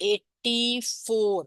84।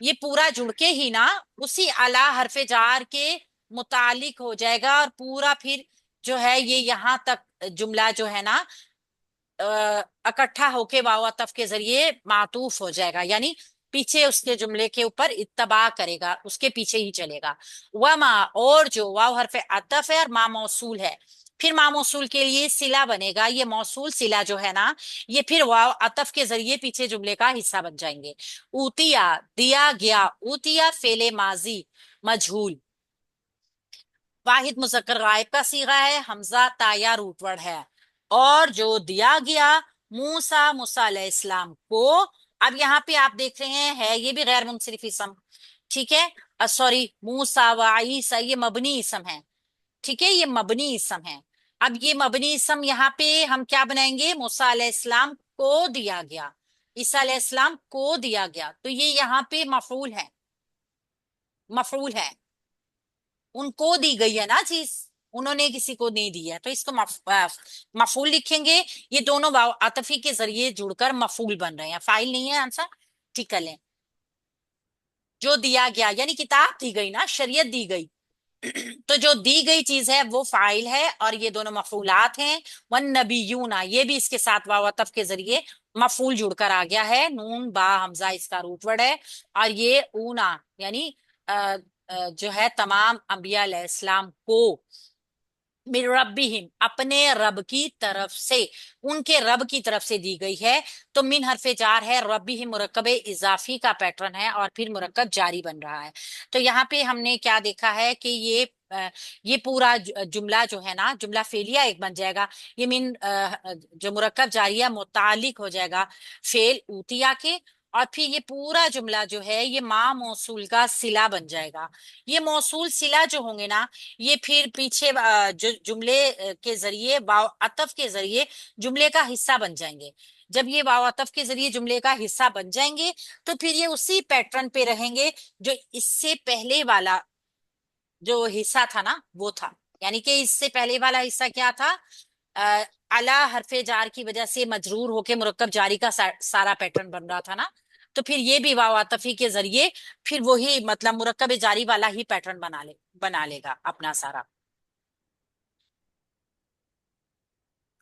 یہ پورا جڑ کے ہی نا اسی اعلی حرف جار کے متعلق ہو جائے گا، اور پورا پھر جو ہے یہ یہاں تک جملہ جو ہے نا اکٹھا ہو کے واو عطف کے ذریعے معطوف ہو جائے گا، یعنی پیچھے اس کے جملے کے اوپر اتباع کرے گا، اس کے پیچھے ہی چلے گا۔ وما، اور جو واو حرف عطف ہے اور ما موصول ہے، پھر ما موصول کے لیے صلہ بنے گا، یہ موصول صلہ جو ہے نا یہ پھر واو عطف کے ذریعے پیچھے جملے کا حصہ بن جائیں گے۔ اوتیا، دیا گیا، اوتیا فعل ماضی مجہول، واحد مذکر غائب کا صیغہ ہے، حمزہ تا یا روٹ ورڈ ہے، اور جو دیا گیا موسیٰ علیہ السلام کو، اب یہاں پہ آپ دیکھ رہے ہیں ہے یہ بھی غیر منصرف اسم، ٹھیک ہے، سوری، موسیٰ و عیسیٰ یہ مبنی اسم ہے، ٹھیک ہے، یہ مبنی اسم ہے۔ اب یہ مبنی اسم یہاں پہ ہم کیا بنائیں گے؟ موسیٰ علیہ السلام کو دیا گیا، عیسیٰ علیہ السلام کو دیا گیا، تو یہ یہاں پہ مفعول ہے، مفعول ہے، ان کو دی گئی ہے نا چیز، انہوں نے کسی کو نہیں دی ہے، تو اس کو مفعول لکھیں گے، یہ دونوں واو عطفی کے ذریعے جڑ کر مفعول بن رہے ہیں، فاعل نہیں ہے آنسر، ٹھیک کر لیں۔ جو دیا گیا یعنی کتاب دی گئی نا، شریعت دی گئی، تو جو دی گئی چیز ہے وہ فاعل ہے، اور یہ دونوں مفعولات ہیں۔ والنبیون، یہ بھی اس کے ساتھ واو عطف کے ذریعے مفعول جڑ کر آ گیا ہے، نون با حمزہ اس کا روٹ ورڈ ہے، اور یہ اونا یعنی جو ہے تمام انبیاء علیہ السلام کو، من ربہم اپنے رب کی طرف سے، ان کے رب کی طرف سے دی گئی ہے، تو من حرف جار ہے، ربہم مرکب اضافی کا پیٹرن ہے، اور پھر مرکب جاری بن رہا ہے۔ تو یہاں پہ ہم نے کیا دیکھا ہے کہ یہ پورا جملہ جو ہے نا، جملہ فعلیہ ایک بن جائے گا، یہ من جو مرکب جاریہ متعلق ہو جائے گا فعل اوتیا کے، اور پھر یہ پورا جملہ جو ہے یہ ما موصول کا صلہ بن جائے گا۔ یہ موصول صلہ جو ہوں گے نا، یہ پھر پیچھے جو جملے کے ذریعے واو عطف کے ذریعے جملے کا حصہ بن جائیں گے۔ جب یہ واو عطف کے ذریعے جملے کا حصہ بن جائیں گے تو پھر یہ اسی پیٹرن پہ رہیں گے جو اس سے پہلے والا جو حصہ تھا نا وہ تھا، یعنی کہ اس سے پہلے والا حصہ کیا تھا؟ اعلی حرف جار کی وجہ سے مجرور ہو کے مرکب جاری کا سارا پیٹرن بن رہا تھا نا، تو پھر یہ بھی واو عطفی کے ذریعے پھر وہی مطلب مرکب جاری والا ہی پیٹرن بنا لے گا اپنا سارا۔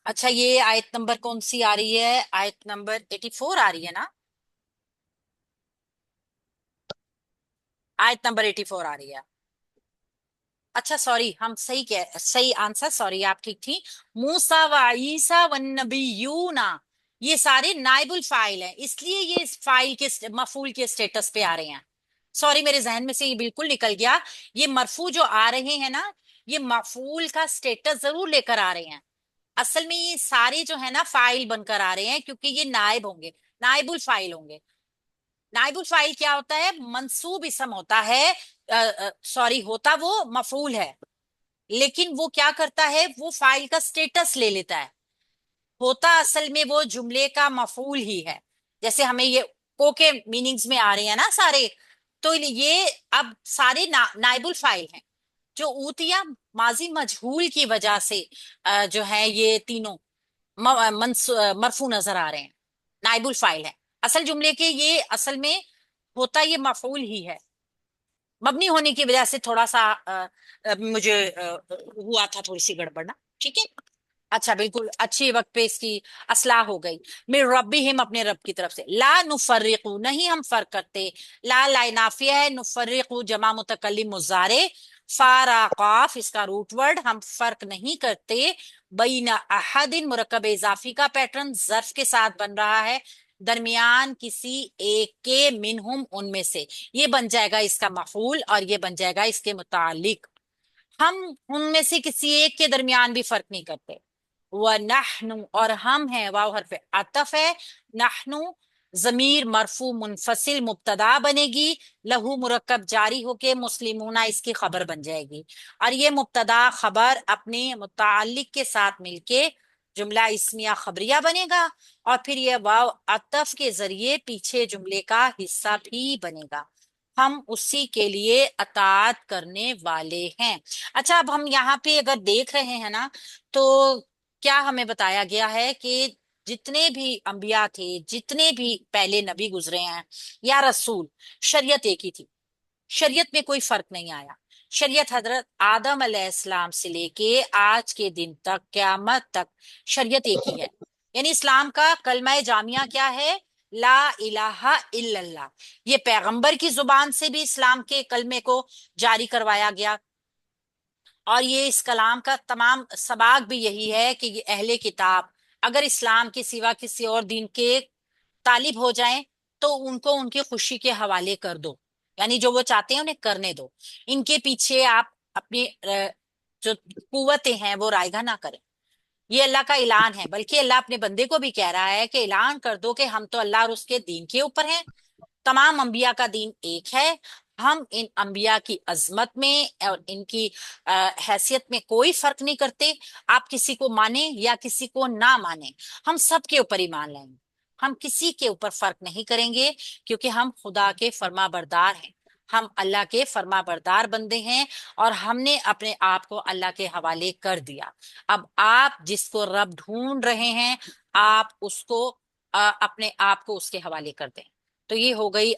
اچھا، یہ آیت نمبر کون سی آ رہی ہے؟ آیت نمبر 84 آ رہی ہے نا؟ آیت نمبر 84 آ رہی ہے۔ اچھا سوری، ہم صحیح آنسر، سوری آپ ٹھیک تھی۔ موسیٰ و عیسیٰ والنبیون، یہ سارے نائب الفاعل ہیں، اس لیے یہ فاعل کے مفعول کے سٹیٹس پہ آ رہے ہیں، سوری میرے ذہن میں سے یہ بالکل نکل گیا، یہ مرفوع جو آ رہے ہیں نا یہ مفعول کا سٹیٹس ضرور لے کر آ رہے ہیں، اصل میں یہ سارے جو ہے نا فاعل بن کر آ رہے ہیں، کیونکہ یہ نائب ہوں گے، نائب الفاعل ہوں گے۔ نائب الفاعل کیا ہوتا ہے؟ منصوب اسم ہوتا ہے، سوری ہوتا وہ مفعول ہے، لیکن وہ کیا کرتا ہے؟ وہ فاعل کا سٹیٹس لے لیتا ہے، ہوتا اصل میں وہ جملے کا مفعول ہی ہے، جیسے ہمیں یہ کو کے میننگز میں آ رہے ہیں نا سارے، تو یہ اب سارے نائب الفاعل ہیں، جو اوتیا ماضی مجہول کی وجہ سے جو ہے یہ تینوں مرفوع نظر آ رہے ہیں، نائب الفاعل ہے، اصل جملے کے یہ اصل میں ہوتا یہ مفعول ہی ہے، مبنی ہونے کی وجہ سے تھوڑا سا مجھے ہوا تھا تھوڑی سی گڑبڑ نا، ٹھیک ہے۔ اچھا بالکل اچھی وقت پہ اس کی اصلاح ہو گئی۔ من ربہم اپنے رب کی طرف سے، لا نفرقو نہیں ہم فرق کرتے، لا نافیہ ہے، نفرقو جمع متکلم مضارع، فارقاف اس کا روٹ ورڈ، ہم فرق نہیں کرتے، بین احد مرکب اضافی کا پیٹرن ظرف کے ساتھ بن رہا ہے، درمیان کسی ایک کے، منہم ان میں سے، یہ بن جائے گا اس کا مفعول، اور یہ بن جائے گا اس کے متعلق، ہم ان میں سے کسی ایک کے درمیان بھی فرق نہیں کرتے۔ وَنَحْنُ اور ہم ہیں، واو حرف عطف ہے، نحنو ضمیر مرفوع منفصل مبتدا بنے گی، لہو مرکب جاری ہو کے مسلمون اس کی خبر بن جائے گی، اور یہ مبتدا خبر اپنے متعلق کے ساتھ مل کے جملہ اسمیہ خبریہ بنے گا، اور پھر یہ واو عطف کے ذریعے پیچھے جملے کا حصہ بھی بنے گا، ہم اسی کے لیے اطاعت کرنے والے ہیں۔ اچھا اب ہم یہاں پہ اگر دیکھ رہے ہیں نا، تو کیا ہمیں بتایا گیا ہے کہ جتنے بھی انبیاء تھے، جتنے بھی پہلے نبی گزرے ہیں یا رسول، شریعت ایک ہی تھی، شریعت میں کوئی فرق نہیں آیا۔ شریعت حضرت آدم علیہ السلام سے لے کے آج کے دن تک، قیامت تک، شریعت ایک ہی ہے۔ یعنی اسلام کا کلمہ جامعہ کیا ہے؟ لا الہ الا اللہ۔ یہ پیغمبر کی زبان سے بھی اسلام کے کلمے کو جاری کروایا گیا، اور یہ اس کلام کا تمام سباق بھی یہی ہے کہ یہ اہل کتاب اگر اسلام کے سوا کسی اور دین کے طالب ہو جائیں تو ان کو ان کی خوشی کے حوالے کر دو، یعنی جو وہ چاہتے ہیں انہیں کرنے دو، ان کے پیچھے آپ اپنی جو قوتیں ہیں وہ رائگاں نہ کریں۔ یہ اللہ کا اعلان ہے، بلکہ اللہ اپنے بندے کو بھی کہہ رہا ہے کہ اعلان کر دو کہ ہم تو اللہ اور اس کے دین کے اوپر ہیں، تمام انبیاء کا دین ایک ہے، ہم ان انبیاء کی عظمت میں اور ان کی حیثیت میں کوئی فرق نہیں کرتے۔ آپ کسی کو مانیں یا کسی کو نہ مانیں، ہم سب کے اوپر ایمان لائیں گے، ہم کسی کے اوپر فرق نہیں کریں گے، کیونکہ ہم خدا کے فرما بردار ہیں، ہم اللہ کے فرما بردار بندے ہیں، اور ہم نے اپنے آپ کو اللہ کے حوالے کر دیا۔ اب آپ جس کو رب ڈھونڈ رہے ہیں، آپ اس کو اپنے آپ کو اس کے حوالے کر دیں۔ تو یہ ہو گئی